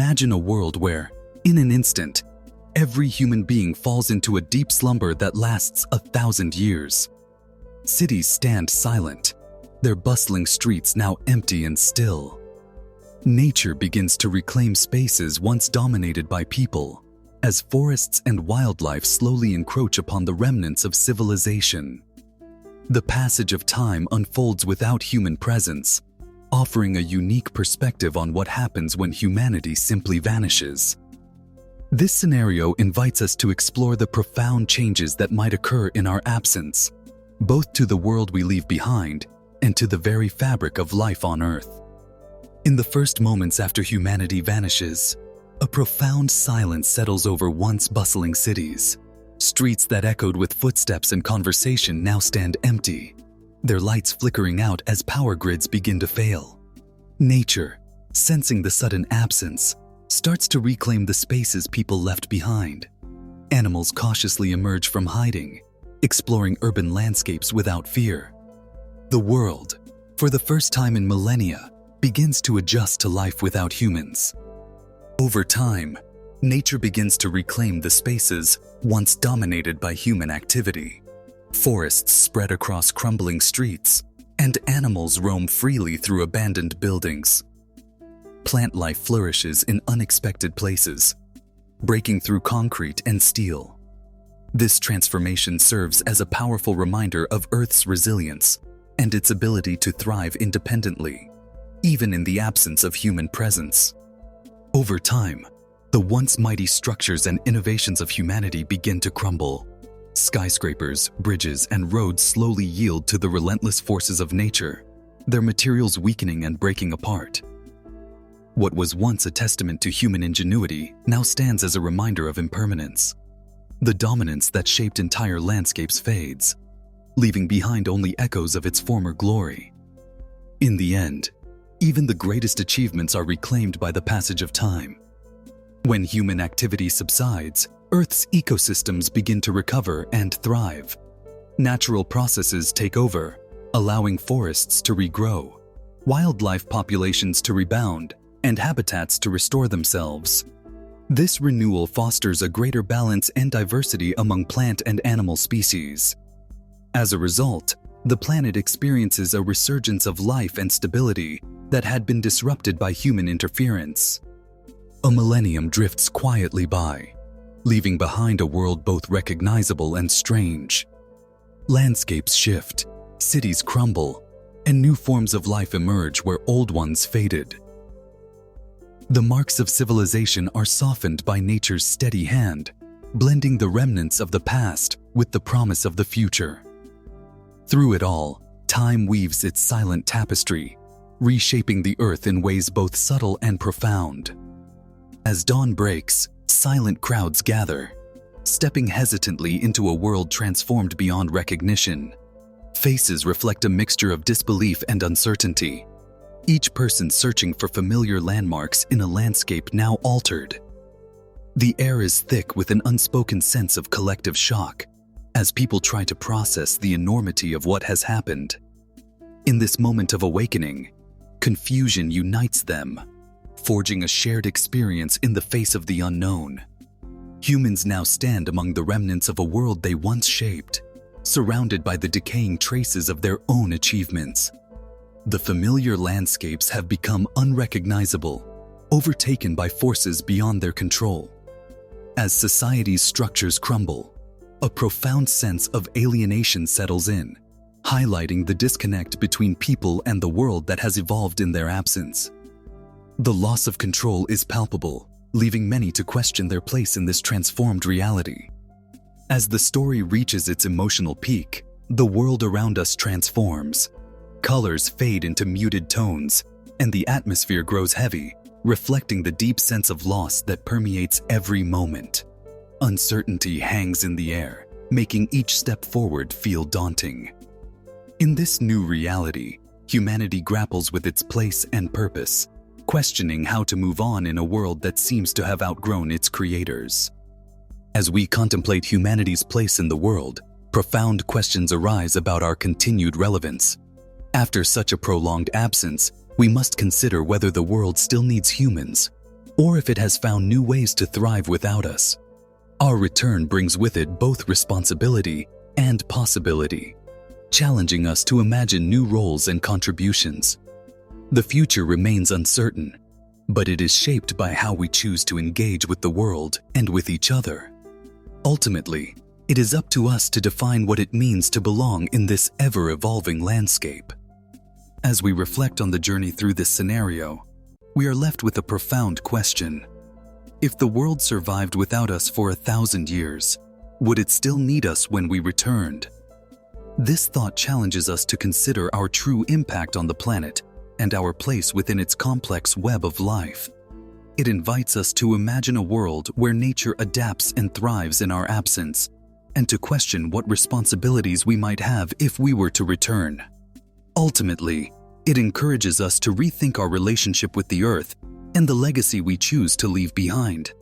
Imagine a world where, in an instant, every human being falls into a deep slumber that lasts 1,000 years. Cities stand silent, their bustling streets now empty and still. Nature begins to reclaim spaces once dominated by people, as forests and wildlife slowly encroach upon the remnants of civilization. The passage of time unfolds without human presence, offering a unique perspective on what happens when humanity simply vanishes. This scenario invites us to explore the profound changes that might occur in our absence, both to the world we leave behind and to the very fabric of life on Earth. In the first moments after humanity vanishes, a profound silence settles over once bustling cities. Streets that echoed with footsteps and conversation now stand empty, their lights flickering out as power grids begin to fail. Nature, sensing the sudden absence, starts to reclaim the spaces people left behind. Animals cautiously emerge from hiding, exploring urban landscapes without fear. The world, for the first time in millennia, begins to adjust to life without humans. Over time, nature begins to reclaim the spaces once dominated by human activity. Forests spread across crumbling streets, and animals roam freely through abandoned buildings. Plant life flourishes in unexpected places, breaking through concrete and steel. This transformation serves as a powerful reminder of Earth's resilience and its ability to thrive independently, even in the absence of human presence. Over time, the once mighty structures and innovations of humanity begin to crumble. Skyscrapers, bridges, and roads slowly yield to the relentless forces of nature, their materials weakening and breaking apart. What was once a testament to human ingenuity now stands as a reminder of impermanence. The dominance that shaped entire landscapes fades, leaving behind only echoes of its former glory. In the end, even the greatest achievements are reclaimed by the passage of time. When human activity subsides, Earth's ecosystems begin to recover and thrive. Natural processes take over, allowing forests to regrow, wildlife populations to rebound, and habitats to restore themselves. This renewal fosters a greater balance and diversity among plant and animal species. As a result, the planet experiences a resurgence of life and stability that had been disrupted by human interference. A millennium drifts quietly by, leaving behind a world both recognizable and strange. Landscapes shift, cities crumble, and new forms of life emerge where old ones faded. The marks of civilization are softened by nature's steady hand, blending the remnants of the past with the promise of the future. Through it all, time weaves its silent tapestry, reshaping the earth in ways both subtle and profound. As dawn breaks, silent crowds gather, stepping hesitantly into a world transformed beyond recognition. Faces reflect a mixture of disbelief and uncertainty, each person searching for familiar landmarks in a landscape now altered. The air is thick with an unspoken sense of collective shock, as people try to process the enormity of what has happened. In this moment of awakening, confusion unites them, forging a shared experience in the face of the unknown. Humans now stand among the remnants of a world they once shaped, surrounded by the decaying traces of their own achievements. The familiar landscapes have become unrecognizable, overtaken by forces beyond their control. As society's structures crumble, a profound sense of alienation settles in, highlighting the disconnect between people and the world that has evolved in their absence. The loss of control is palpable, leaving many to question their place in this transformed reality. As the story reaches its emotional peak, the world around us transforms. Colors fade into muted tones, and the atmosphere grows heavy, reflecting the deep sense of loss that permeates every moment. Uncertainty hangs in the air, making each step forward feel daunting. In this new reality, humanity grapples with its place and purpose, questioning how to move on in a world that seems to have outgrown its creators. As we contemplate humanity's place in the world, profound questions arise about our continued relevance. After such a prolonged absence, we must consider whether the world still needs humans, or if it has found new ways to thrive without us. Our return brings with it both responsibility and possibility, challenging us to imagine new roles and contributions. The future remains uncertain, but it is shaped by how we choose to engage with the world and with each other. Ultimately, it is up to us to define what it means to belong in this ever-evolving landscape. As we reflect on the journey through this scenario, we are left with a profound question. If the world survived without us for 1,000 years, would it still need us when we returned? This thought challenges us to consider our true impact on the planet and our place within its complex web of life. It invites us to imagine a world where nature adapts and thrives in our absence, and to question what responsibilities we might have if we were to return. Ultimately, it encourages us to rethink our relationship with the earth and the legacy we choose to leave behind.